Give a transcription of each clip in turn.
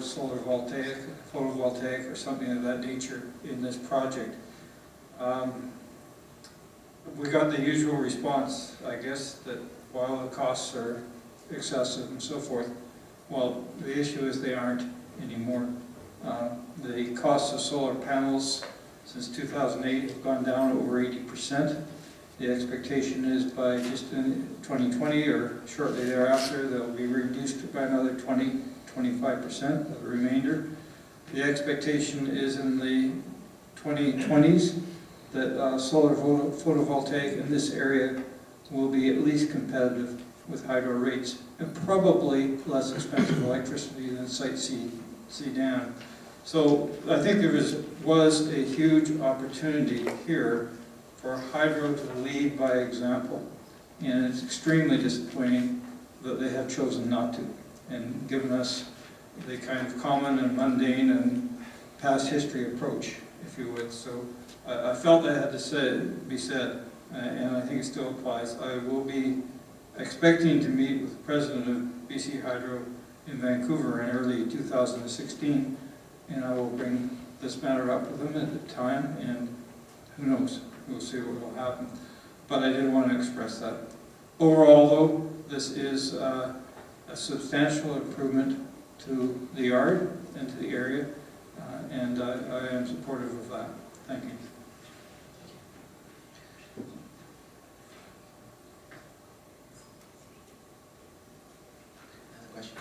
solar photovoltaic or something of that nature in this project. We got the usual response, I guess, that while the costs are excessive and so forth, well, the issue is they aren't anymore. The costs of solar panels since 2008 have gone down over 80%. The expectation is by just in 2020 or shortly thereafter, they'll be reduced by another 20–25% of the remainder. The expectation is in the 2020s that solar photovoltaic in this area will be at least competitive with hydro rates and probably less expensive electricity than Site C dam. So I think there was a huge opportunity here for hydro to lead by example, and it's extremely disappointing that they have chosen not to and given us the kind of common and mundane and past history approach, if you would. So I felt that had to be said, and I think it still applies. I will be expecting to meet with the president of BC Hydro in Vancouver in early 2016, and I will bring this matter up with him at the time, and who knows, we'll see what will happen. But I did want to express that. Overall, though, this is a substantial improvement to the yard and to the area, and I am supportive of that. Thank you. Another question?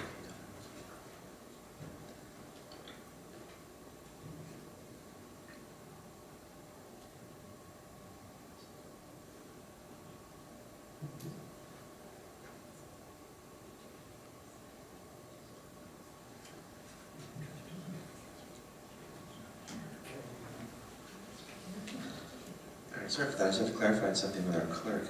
Sorry for that, I just have to clarify something with our clerk.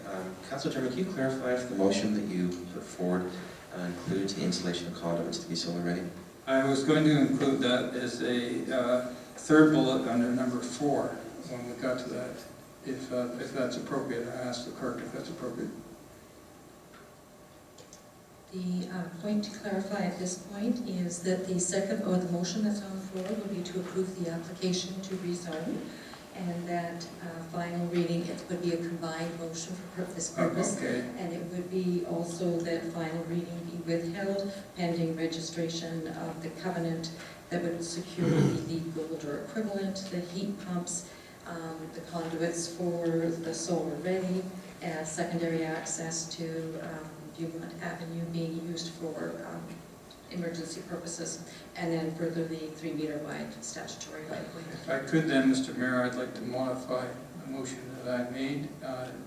Councillor Turner, can you clarify if the motion that you put forward includes the installation of conduits to be solar ready? I was going to include that as a third bullet under number 4 when we got to that, if that's appropriate. I asked the clerk if that's appropriate. The point to clarify at this point is that the second, or the motion that's on the floor, will be to approve the application to rezone, and that final reading, it would be a combined motion for this purpose. Okay. And it would be also that final reading be withheld pending registration of the covenant that would secure the gold or equivalent, the heat pumps, the conduits for the solar ready, secondary access to Viewmont Avenue being used for emergency purposes, and then further the 3-meter wide statutory right of way. If I could then, Mr. Mayor, I'd like to modify the motion that I made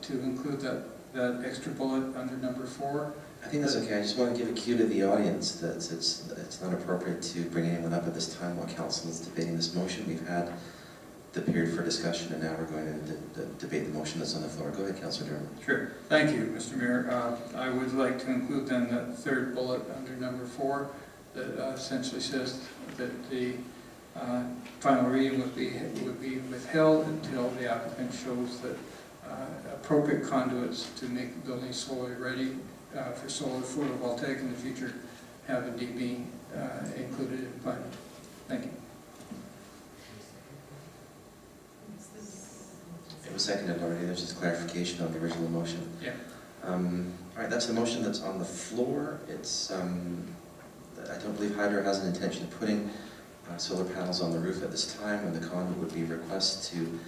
to include that extra bullet under number 4. I think that's okay. I just want to give a cue to the audience that it's not appropriate to bring anyone up at this time while council is debating this motion. We've had the period for discussion, and now we're going to debate the motion that's on the floor. Go ahead, Councillor Dermott. Sure. Thank you, Mr. Mayor. I would like to include then that third bullet under number 4 that essentially says that the final reading would be withheld until the applicant shows that appropriate conduits to make the building solar ready for solar photovoltaic in the future have indeed been included in the plan. Thank you. It was seconded already. There's just clarification on the original motion. Yeah. All right, that's the motion that's on the floor. It's I don't believe Hydro has an intention of putting solar panels on the roof at this time, and the conduit would be a request to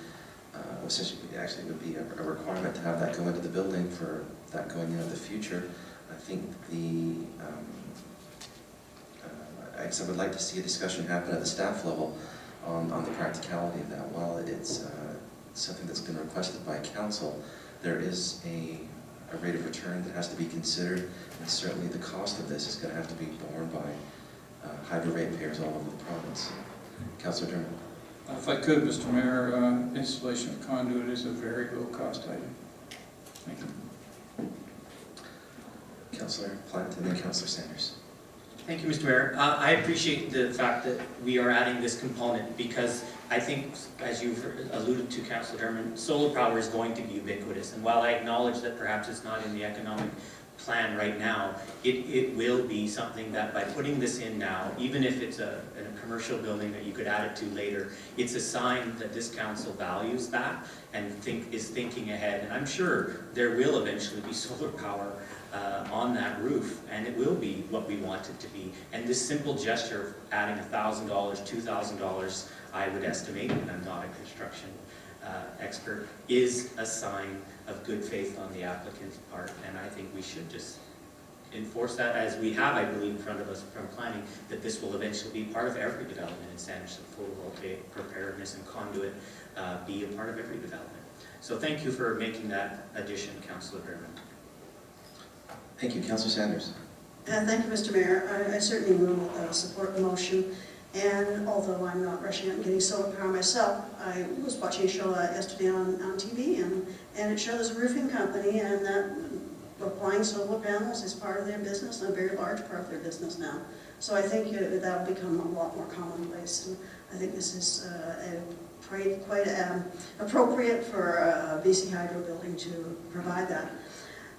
essentially, actually would be a requirement to have that go into the building for that going in the future. I think I would like to see a discussion happen at the staff level on the practicality of that. While it's something that's been requested by council, there is a rate of return that has to be considered, and certainly the cost of this is going to have to be borne by hydro ratepayers all over the province. Councillor Dermott. If I could, Mr. Mayor, installation of conduit is a very low cost item. Thank you. Councillor Plant and then Councillor Sanders. Thank you, Mr. Mayor. I appreciate the fact that we are adding this component because I think, as you've alluded to, Councillor Dermott, solar power is going to be ubiquitous. And while I acknowledge that perhaps it's not in the economic plan right now, it will be something that by putting this in now, even if it's a commercial building that you could add it to later, it's a sign that this council values that and is thinking ahead. And I'm sure there will eventually be solar power on that roof, and it will be what we want it to be. And this simple gesture of adding $1,000, $2,000, I would estimate, and I'm not a construction expert, is a sign of good faith on the applicant's part, and I think we should just enforce that as we have, I believe, in front of us from planning, that this will eventually be part of every development in Sandwich, the photovoltaic preparedness and conduit be a part of every development. So thank you for making that addition, Councillor Berman. Thank you, Councillor Sanders. Thank you, Mr. Mayor. I certainly will support the motion. And although I'm not rushing out and getting solar power myself, I was watching a show yesterday on TV, and it showed this roofing company, and that applying solar panels is part of their business, and a very large part of their business now. So I think that will become a lot more commonplace. And I think this is quite appropriate for BC Hydro building to provide that.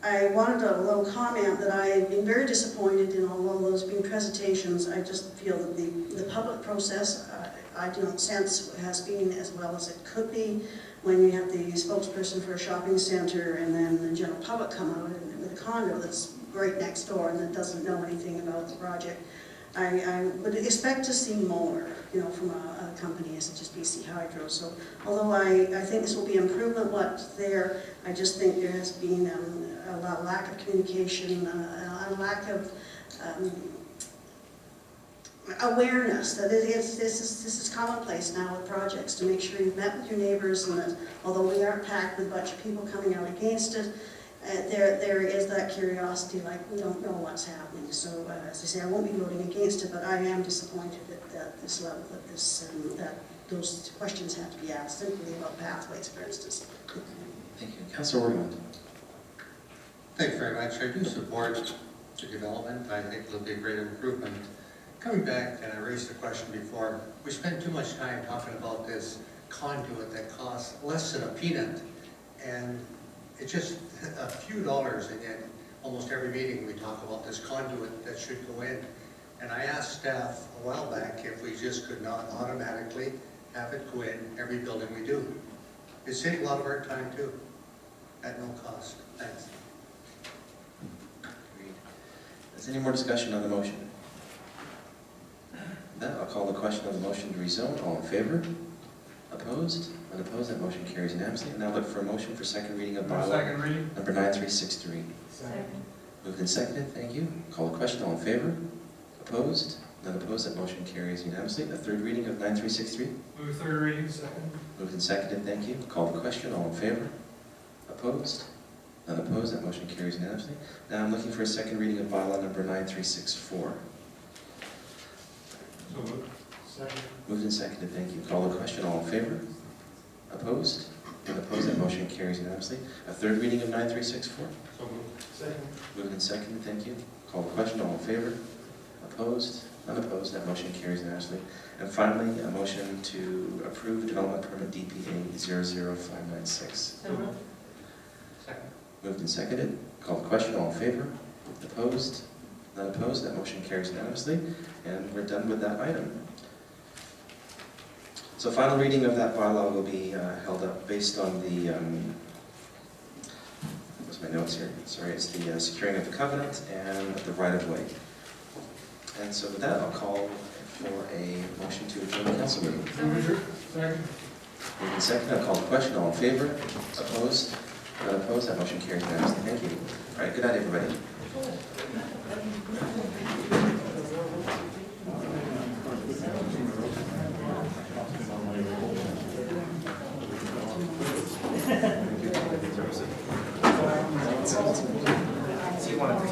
I wanted a little comment that I've been very disappointed in all of those being presentations. I just feel that the public process, I don't sense has been as well as it could be when you have the spokesperson for a shopping center and then the general public come out with a condo that's right next door and that doesn't know anything about the project. I would expect to see more, from a company as just BC Hydro. So although I think this will be improvement what's there, I just think there has been a lack of communication, a lack of awareness that this is commonplace now with projects, to make sure you've met with your neighbors, and that although we aren't packed with a bunch of people coming out against it, there is that curiosity, like we don't know what's happening. So as I say, I won't be voting against it, but I am disappointed at this level, that those questions have to be asked, simply about pathways, for instance. Thank you. Councillor Ormond. Thank you very much. I do support the development. I think it'll be a great improvement. Coming back, and I raised the question before, we spend too much time talking about this conduit that costs less than a peanut, and it's just a few dollars, and yet almost every meeting we talk about this conduit that should go in. And I asked staff a while back if we just could not automatically have it go in every building we do. It's saving a lot of our time too, at no cost. Thanks. Agreed. Is there any more discussion on the motion? Then I'll call the question on the motion to rezone. All in favor? Opposed? Unopposed? That motion carries unanimously. And now look for a motion for second reading of bylaw number 9363. Second. Moved and seconded. Thank you. Call the question. All in favor? Opposed? None opposed. That motion carries unanimously. The third reading of 9363. Move third reading, second. Moved and seconded. Thank you. Call the question. All in favor? Opposed? None opposed. That motion carries unanimously. Now I'm looking for a second reading of bylaw number 9364. So moved. Second. Moved and seconded, thank you. Call the question, all in favor? Opposed? None opposed, that motion carries unanimously. A third reading of 9364. So moved. Second. Moved and seconded, thank you. Call the question, all in favor? Opposed? None opposed, that motion carries unanimously. And finally, a motion to approve development permit DPA 00596. So moved. Second. Moved and seconded. Call the question, all in favor? Opposed? None opposed, that motion carries unanimously. And we're done with that item. So final reading of that bylaw will be held up based on the, what's my notes here? Sorry, it's the securing of the covenant and the right-of-way. And so with that, I'll call for a motion to adjourn the council meeting. Second. Moved and seconded, I'll call the question. All in favor? Opposed? None opposed, that motion carries unanimously. Thank you. All right, good night, everybody. So you want to